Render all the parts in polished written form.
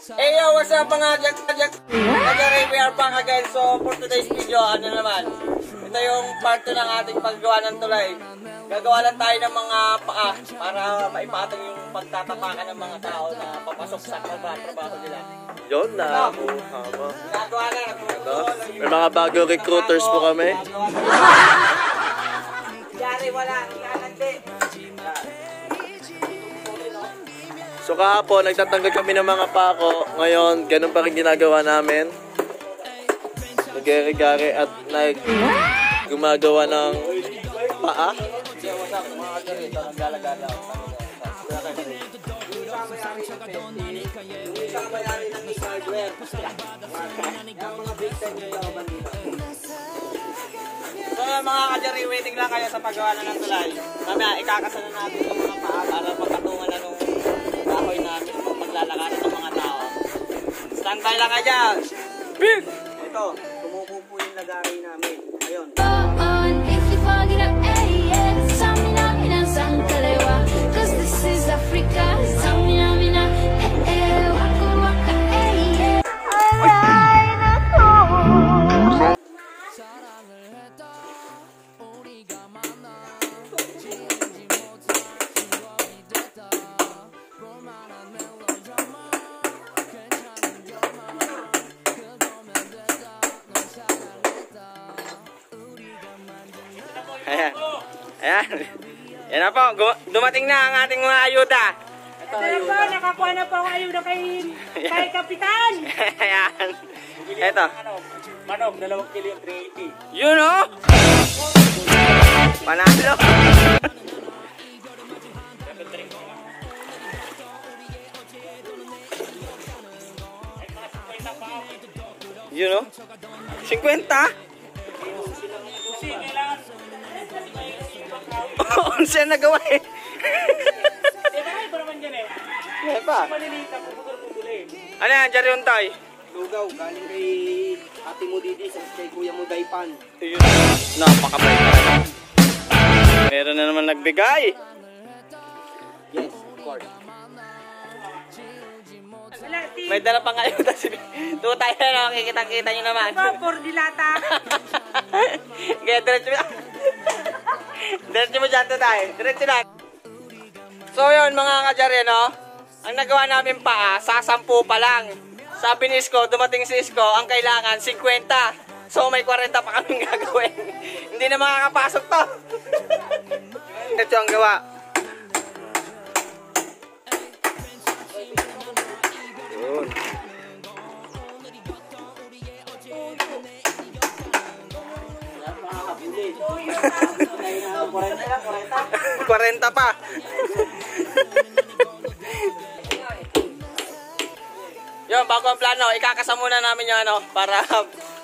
Hey yo, what's up mga Jack? We are back again. So for today's video, ano naman, ito yung part 2 ng ating paggawa ng tulay. Gagawa lang tayo ng mga paa para maipatong yung pagtatapakan ng mga tao na papasok sa trabaho nila. Yun na. Gagawa na. May mga bagong recruiters po kami. Yari wala, hindi. So kahapon, nagtatanggal kami ng mga pako. Ngayon, ganun pa rin ginagawa namin. Nag-gari-gari at gumagawa ng paa. So mga kajari, waiting lang kayo sa paggawa na ng tulay. Mamaya, ikakasana natin yung mga paa para pagkatungan na nung kahoy namin kung paglalakaran ng mga tao. Standby lang ka dyan! Big! Ito, tumuko po yung lagari namin. Ayun. Ayan. Yan na po. Dumating na ang ating mga ayuda. Ito na po. Nakakuha na po ang ayuda kay Kapitan. Ayan. Ito. Manok, 2 kilo yung 380. Yun o. Panalo. Yun o. 50? Siya nagawa eh. Ano pa? Ano yan? Diyan yung tay? Lugaw, galing kay ate mo Didi, sa kay kuya mo Daipan. Napakabait talaga. Meron na naman nagbigay. Yes, of course. May dala pa ngayon. Doon tayo na nakikita-kita nyo naman. For dilata. Kaya diretso mo dyan tayo. Diretso na. So yun mga kajari, no? Ang nagawa namin paa, sa 10 pa lang. Sabi ni Isko, dumating si Isko, ang kailangan 50. So may 40 pa kaming gagawin. Hindi na makakapasok to. Ito ang gawa. Yun. Kwarenta pa. Yun, bago ang plano, ikakasa muna namin yung ano, para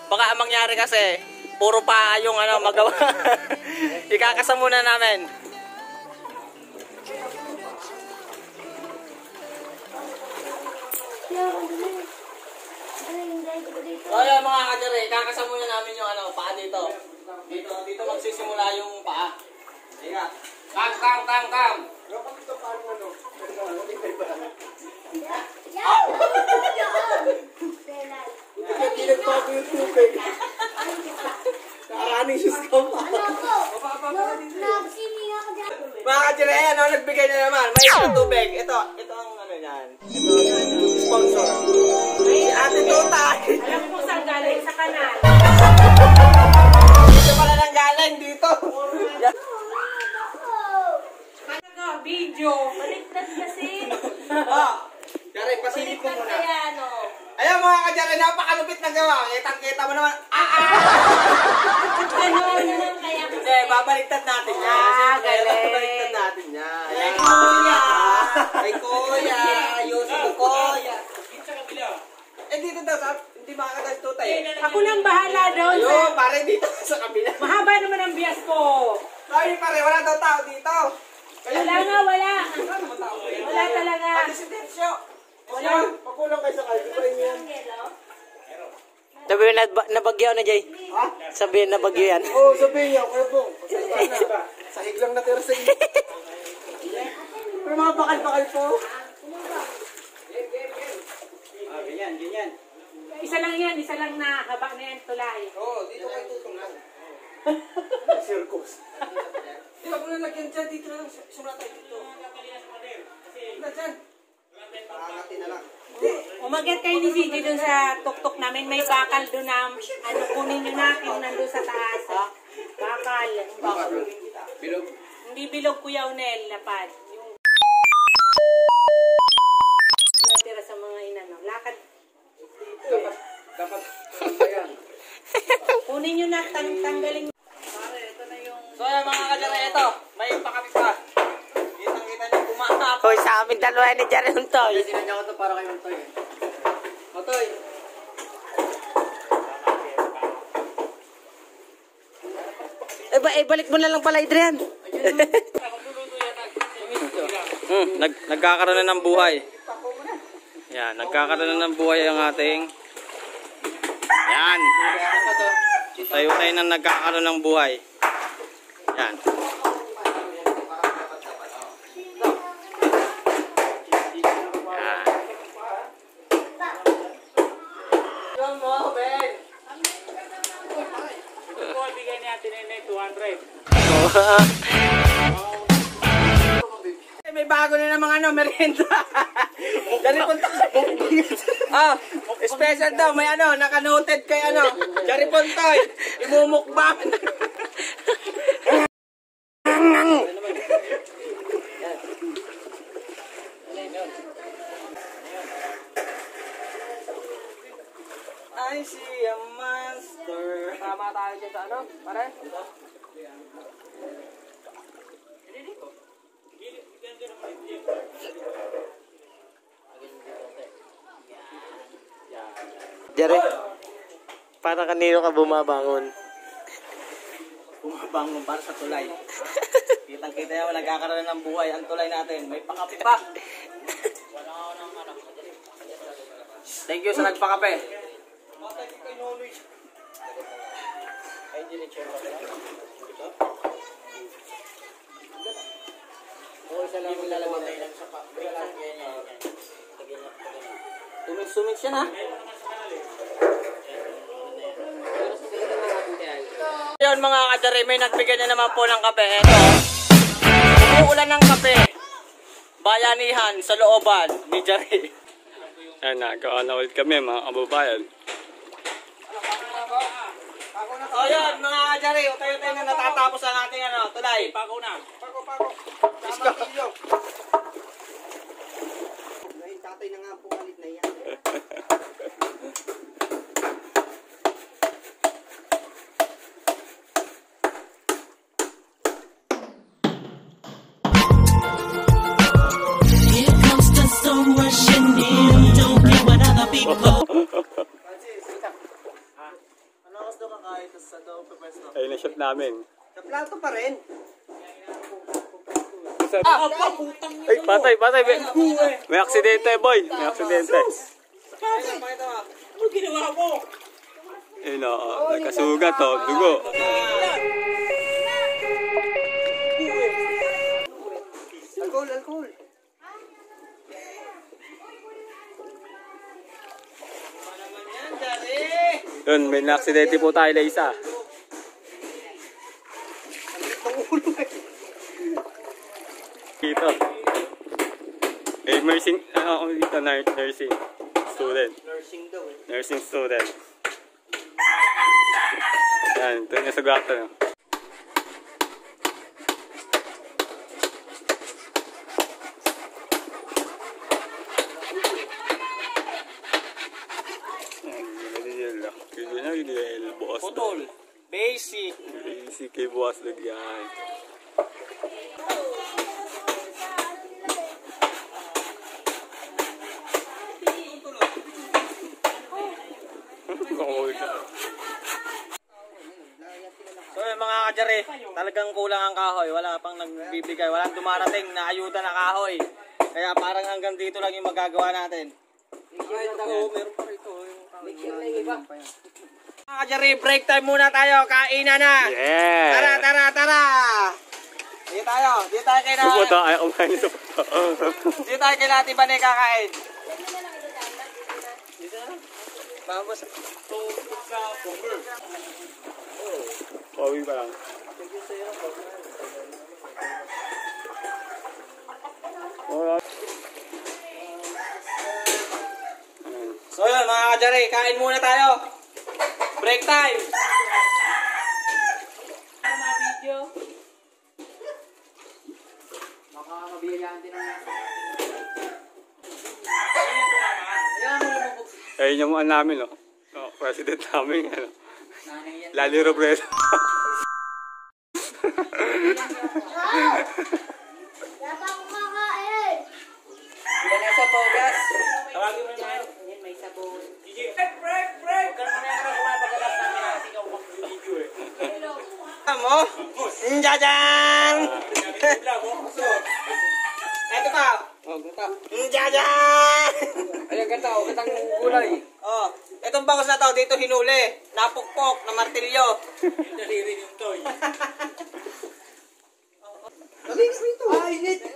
baka ang mangyari kasi, puro pa yung ano, magawa. Ikakasa muna namin. So yun mga kajari, ikakasa muna namin yung ano, paa dito. Dito magsisimula yung paa. Teka. Kam. Hindi nagbago yung tubig. Nakaraning shoes ka pa. Mga kajari, ano, nagbigay na naman. May isang tubig. Ito ang ano yan. Ito ang sponsor. Si Ate Tutay. Alam mo saan galing sa kanal. Dito pala nang galing dito. Video. Maligtas kasi. Kare, pasilip ko muna. Kaya ano. Ayan mga kajari, napakalupit na gawa. Kitang-kita mo naman. Ano kaya. Hindi, babaliktad natin yan. Babaliktad natin yan. Ay, kuya. Ay, kuya. Ayusin mo, kuya. Eh, dito daw, hindi makakagal tutay. Ako nang bahala doon. Ayun, pare dito sa kabila. Mahaba naman ang bias ko. Ay, pare, wala daw tao dito. Wala nga, wala. Wala talaga. Pati si Tensyo. Wala. Pakulang kayo sa kayo. Iba yan. Sabihin na bagyo na, Jay. Ha? Sabihin na bagyo yan. Oo, sabihin niya. Kaya po. Sahig lang natira sa inyo. Pero mga bakal-bakal po. Ganyan, ganyan. Isa lang yan, isa lang na haba na yan tulay. Oo, dito kayo tutulong. Circus. Di ba kung nalagyan dyan, dito na lang. Sulat tayo dito. Wala dyan. Paangatin na lang. Umakyat kayo ni CJ dun sa tuktok namin. May bakal dun na, ano, kunin nyo na, yung nandun sa taas. Bakal. Bilog. Hindi bilog, Kuya Unel, lapad. Yung tira sa mga inano. Lakad. Dapat yan. Kunin nyo na, tanggalin. So yan mga kajare, ito. May pakapit pa. Kitang-kita niyo pumasok. Hoy, sa amin dalawa ni Jaren Toy. Tinan niyo ako ito para kayo Toy. Toy. Balik mo na lang pala, Adrian. Nagkakaroon na ng buhay. Yan, nagkakaroon na ng buhay ang ating... Yan. Tayo-tayo na nagkakaroon ng buhay. Yan. May bago na namang ano, merienda. Dari Puntoy. Special daw, may ano, naka-noted kay ano, Dari Puntoy. Imumukbang. I see a monster. Tama tayo dyan sa ano, pare? Jere, para kanino ka bumabangon? Bumabangon para sa tulay. Kitang-kita yan, nagkakaroon ng buhay ang tulay natin. May pakape pa. Thank you sa nagpakape. Sumit siya na. Yun mga kadari, may nagbigay na naman po ng kape. Ito, umuulan ng kape. Bayanihan sa looban ni Jari. Ayan, nagkaon na ulit kami mga kababayan. O yun, mga kadari, tayo-tayo na natatapos ang ating ano, tulay. Pako na. Isko. Yung tatay na nga po kalit na yan. Here comes the storm rushing in. Don't care what other people. Ano gusto ka kahit sa daw pwesto? Ayun ang shot namin. Sa plato pa rin. Ay, patay. May aksidente, boy. May aksidente. Ano ginawa mo? Ayun o, nagkasugat o, dugo. Alcohol. Yun, may na-aksidente po tayo na isa. Dito. Eh, nursing, dito, nursing student. Nursing daw eh. Nursing student. Yan, ito yung nasugat na. Putol. Basic. Basic kay buwas lagyan. So yun mga kajari, talagang kulang ang kahoy. Wala pang nagbibigay. Walang dumarating na ayuda na kahoy. Kaya parang hanggang dito lang yung magagawa natin. Meron pa rito. Mga kajari, break time muna tayo. Kainan na. Yeah! Tara! Dito tayo kay Supo na. to, ayaw kumain ito po. Dito tayo kay Lati Bane kakain. Vamos. Pauwi pa lang. So yun mga kajari, kain muna tayo. Break time. Mga video. Baka mabiyayaan din ang Ayun yung ano namin, no? Oh, president namin, ano? Lali Robredo. Yan na sa Pogas. Tawagin mo na yun. Ayan, may sabon. Break! Mo? Njajang! Eto ka. Njajang! Ayan, ganda o. Gandang gulay. Oh, etong bangos na to, dito hinuli. Napukpok na martilyo.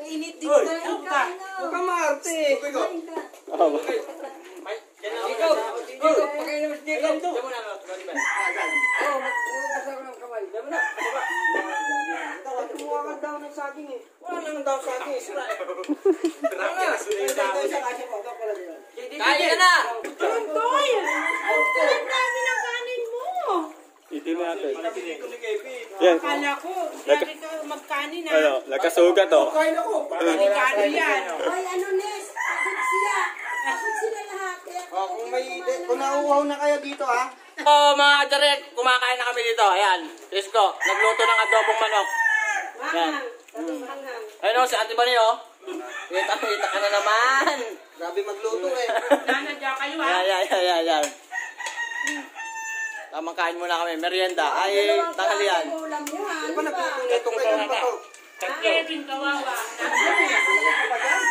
Init dito na. Huwag ka maarte. Kaya ka na! Toy! Ang dami ng kanin mo. Itin natin. Yan. Akala ko, lagi ka magkanin ha. Ano, nagkasugat, oh. Delikado yan. Hoy, ano, Nes? Agad sila. Agad sila lahat. Kung nauuhaw na kayo dito, ha? Oh, mga kajaret, kumakain na kami dito. Ayan, Isko, nagluto ng adobong manok. Yan. Ayun o, si Ate Bani o. Kita ka na naman. Grabe magluto eh. Nanadya kayo ha. Yan. Tamang kain muna kami, merienda. Ay, tanghalian. Ulam nyo, ha? Ano ba nagluto nito? Kailan pa to? Kevin, kawawa.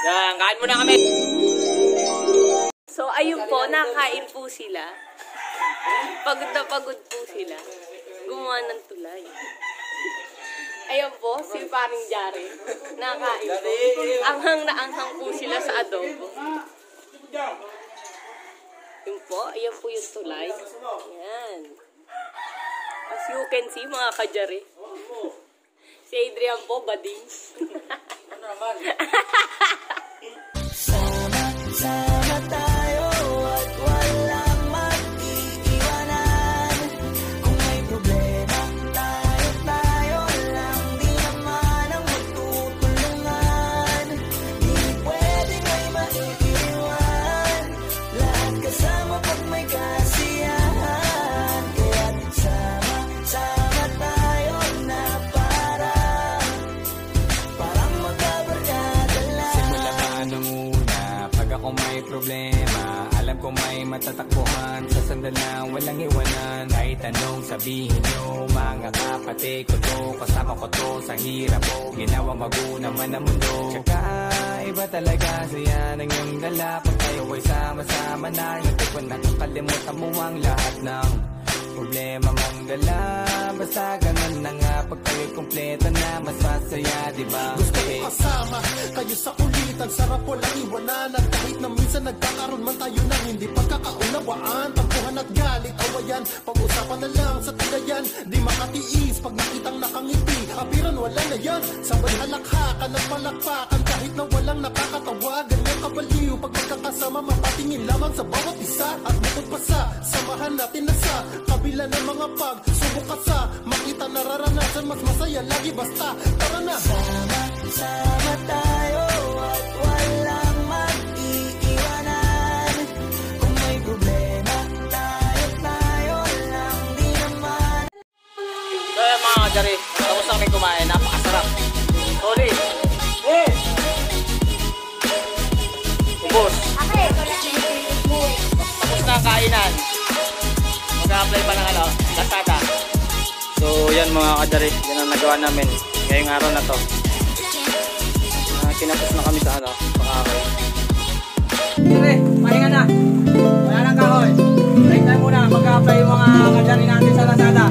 Yan, kain muna kami. So, ayun po, nakain po sila. Pagod na pagod po sila. Gumawa ng tulay. Ayun po, si Paring Jare. Nakain po. Anghang na anghang po sila sa adobo. Yun po, ayan po yung tulay. Yan. As you can see, mga kajari. Si Adrian po, bading. Ano naman? Sama tayo at walang mag-iiwanan. Kung may problema, tayo lang. Di naman ang magtutulungan. Di pwedeng may maiiwan. Lahat kasama pag may kasiyahan. Kaya't sama tayo na parang magkabarkada lang. Simula pa nung una, pag ako may problema, alam ko may matatakbuhan. Sa sandalang walang iwanan. Kahit anong sabihin nyo, mga kapatid ko to, kasama ko to sa hirap ko. Ginawa magunaman ang mundo. Tsaka iba talaga siya ng iyong dala. Pag tayo ay sama-sama na, yung tipo nakakalimutan mo ang lahat ng problema mong dala. Basta ganun na nga, pag tayo'y kumpleto na, mas masaya, diba? Gusto ko kasama kayo sa kulitan. Sarap walang iwanan. Kahit na minsan nagkakaroon man tayo ng hindi pagkakaunawaan. Tampuhan at galit, awayan, pag-usapan na lang sa tigayan. Di makatiis pag nakitang nakangiti. Apiran wala na yan, sabay halakhakan, nagpalakpakan. Kahit na walang nakakatawa, ganyan kabaliw. Pag magkakasama, mapatingin lamang sa bawat isa. At bukod pa sa samahan natin na sa kabila ng mga pagsubok at sa makita nararanasan, mas masaya lagi basta tara na. Sama tayo at walang mag-iiwanan. Kung may problema, tayo lang. Di naman. So yan mga kajari, tapos na kami kumain, napakasarap. Solid. Ubos. Tapos na ang kainan. Mag-a-apply pa ng Lazada. So yan mga kajari, yan ang nagawa namin ngayong araw na to. Kinapos na kami sa pakakay. Sige, pahinga na. Wala nang kahoy. Break time muna, mag-a-apply yung mga kajari natin sa Lazada.